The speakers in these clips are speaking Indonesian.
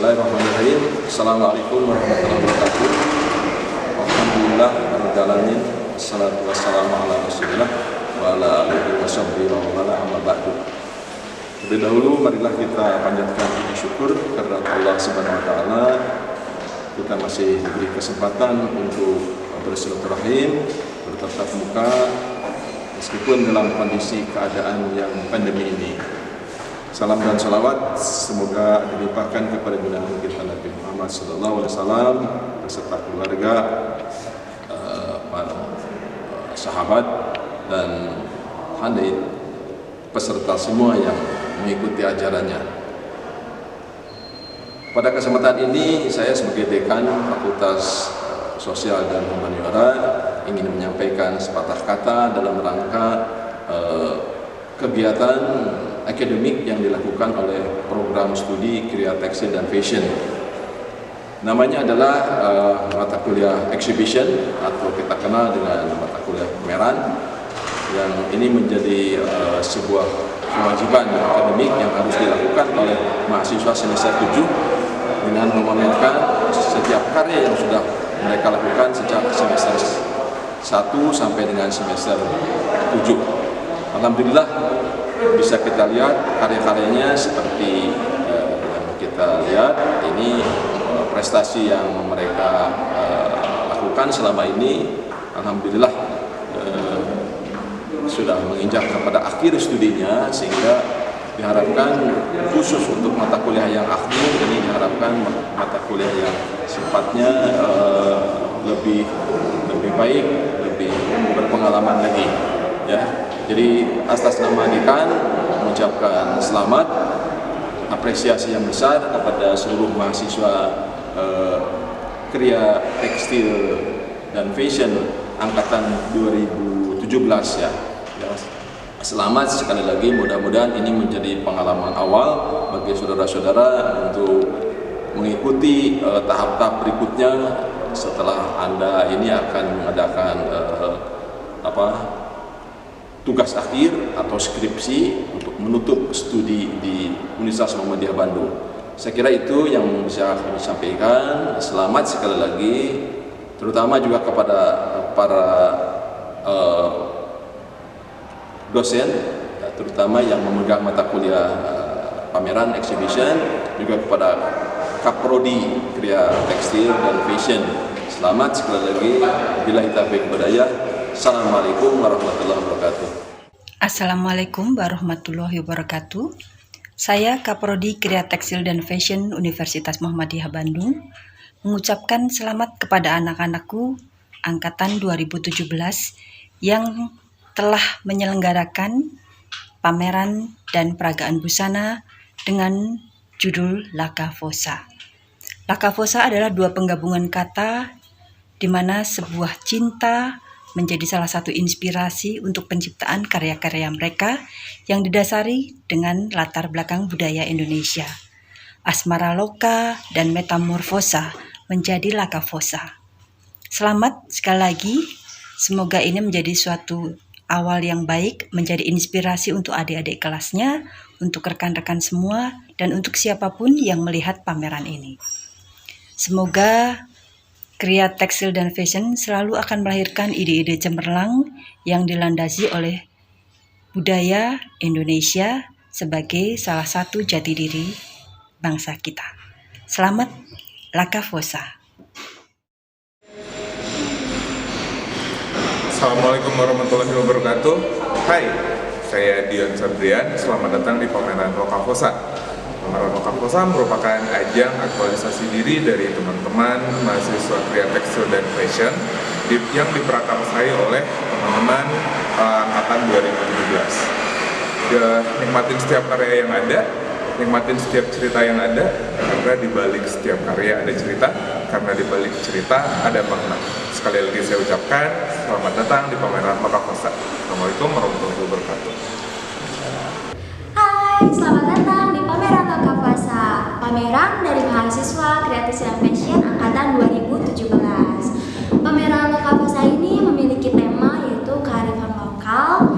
Bismillahirrahmanirrahim. Assalamualaikum warahmatullahi wabarakatuh. Alhamdulillah rabbil alamin. Wassalatu wassalamu ala Rasulillah wa ala alihi washabbihi wa wala amma ba'du. Lebih dahulu marilah kita panjatkan puji syukur kepada Allah Subhanahu wa taala. Kita masih diberi kesempatan untuk bersilaturahim, bertatap muka meskipun dalam kondisi keadaan yang pandemi ini. Salam dan salawat semoga dilimpahkan kepada junjungan kita Nabi Muhammad SAW beserta keluarga, para sahabat dan hadirin peserta semua yang mengikuti ajarannya. Pada kesempatan ini saya sebagai dekan Fakultas Sosial dan Humaniora ingin menyampaikan sepatah kata dalam rangka kegiatan akademik yang dilakukan oleh program studi Kriya Tekstil dan Fashion. Namanya adalah mata kuliah Exhibition atau kita kenal dengan mata kuliah pameran, yang ini menjadi sebuah kewajiban akademik yang harus dilakukan oleh mahasiswa semester 7 dengan memamerkan setiap karya yang sudah mereka lakukan sejak semester 1 sampai dengan semester 7. Alhamdulillah bisa kita lihat karya-karyanya seperti yang kita lihat ini prestasi yang mereka lakukan selama ini. Alhamdulillah sudah menginjak kepada akhir studinya, sehingga diharapkan khusus untuk mata kuliah yang akhir ini diharapkan mata kuliah yang sifatnya lebih baik, lebih berpengalaman lagi ya. Jadi atas nama dekan mengucapkan selamat, apresiasi yang besar kepada seluruh mahasiswa Kriya Tekstil dan Fashion angkatan 2017 ya. Selamat sekali lagi, mudah-mudahan ini menjadi pengalaman awal bagi saudara-saudara untuk mengikuti tahap-tahap berikutnya setelah Anda ini akan mengadakan tugas akhir atau skripsi untuk menutup studi di Universitas Muhammadiyah Bandung. Saya kira itu yang bisa kami sampaikan. Selamat sekali lagi, terutama juga kepada para dosen, terutama yang memegang mata kuliah pameran exhibition, juga kepada Kaprodi Kriya Tekstil dan Fashion. Selamat sekali lagi. Billahi taufiq wal hidayah. Assalamualaikum warahmatullahi wabarakatuh. Assalamualaikum warahmatullahi wabarakatuh. Saya Kaprodi Kriya Tekstil dan Fashion Universitas Muhammadiyah Bandung mengucapkan selamat kepada anak-anakku angkatan 2017 yang telah menyelenggarakan pameran dan peragaan busana dengan judul Laka Fosa. Laka Fosa adalah dua penggabungan kata di mana sebuah cinta menjadi salah satu inspirasi untuk penciptaan karya-karya mereka yang didasari dengan latar belakang budaya Indonesia. Asmara Loka dan Metamorfosa menjadi Laka Fosa. Selamat sekali lagi, semoga ini menjadi suatu awal yang baik, menjadi inspirasi untuk adik-adik kelasnya, untuk rekan-rekan semua, dan untuk siapapun yang melihat pameran ini. Semoga Kriya Tekstil dan Fashion selalu akan melahirkan ide-ide cemerlang yang dilandasi oleh budaya Indonesia sebagai salah satu jati diri bangsa kita. Selamat Laka Fosa. Assalamualaikum warahmatullahi wabarakatuh. Hai, saya Dion Sabrian. Selamat datang di pameran Laka Fosa. Pameran Laka Fosa merupakan ajang aktualisasi diri dari teman-teman mahasiswa Kriya Tekstil dan Fashion yang diprakarsai oleh teman-teman angkatan 2017. Nikmatin setiap karya yang ada, nikmatin setiap cerita yang ada, karena di balik setiap karya ada cerita, karena di balik cerita ada makna. Sekali lagi saya ucapkan selamat datang di pameran Laka Fosa. Assalamualaikum warahmatullahi wabarakatuh. Hai, selamat datang di pameran Laka Fosa. Pameran dari mahasiswa Kriya Tekstil dan Fashion angkatan 2017. Pameran Laka Fosa ini memiliki tema yaitu kearifan lokal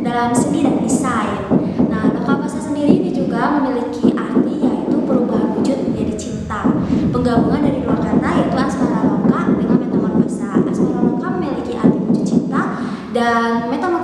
dalam seni dan desain. Nah, Laka Fosa sendiri ini juga memiliki arti yaitu perubahan wujud menjadi cinta. penggabungan dari dua kata yaitu asmara loka dengan metamorfosa. Asmara loka memiliki arti wujud cinta dan metamorfosa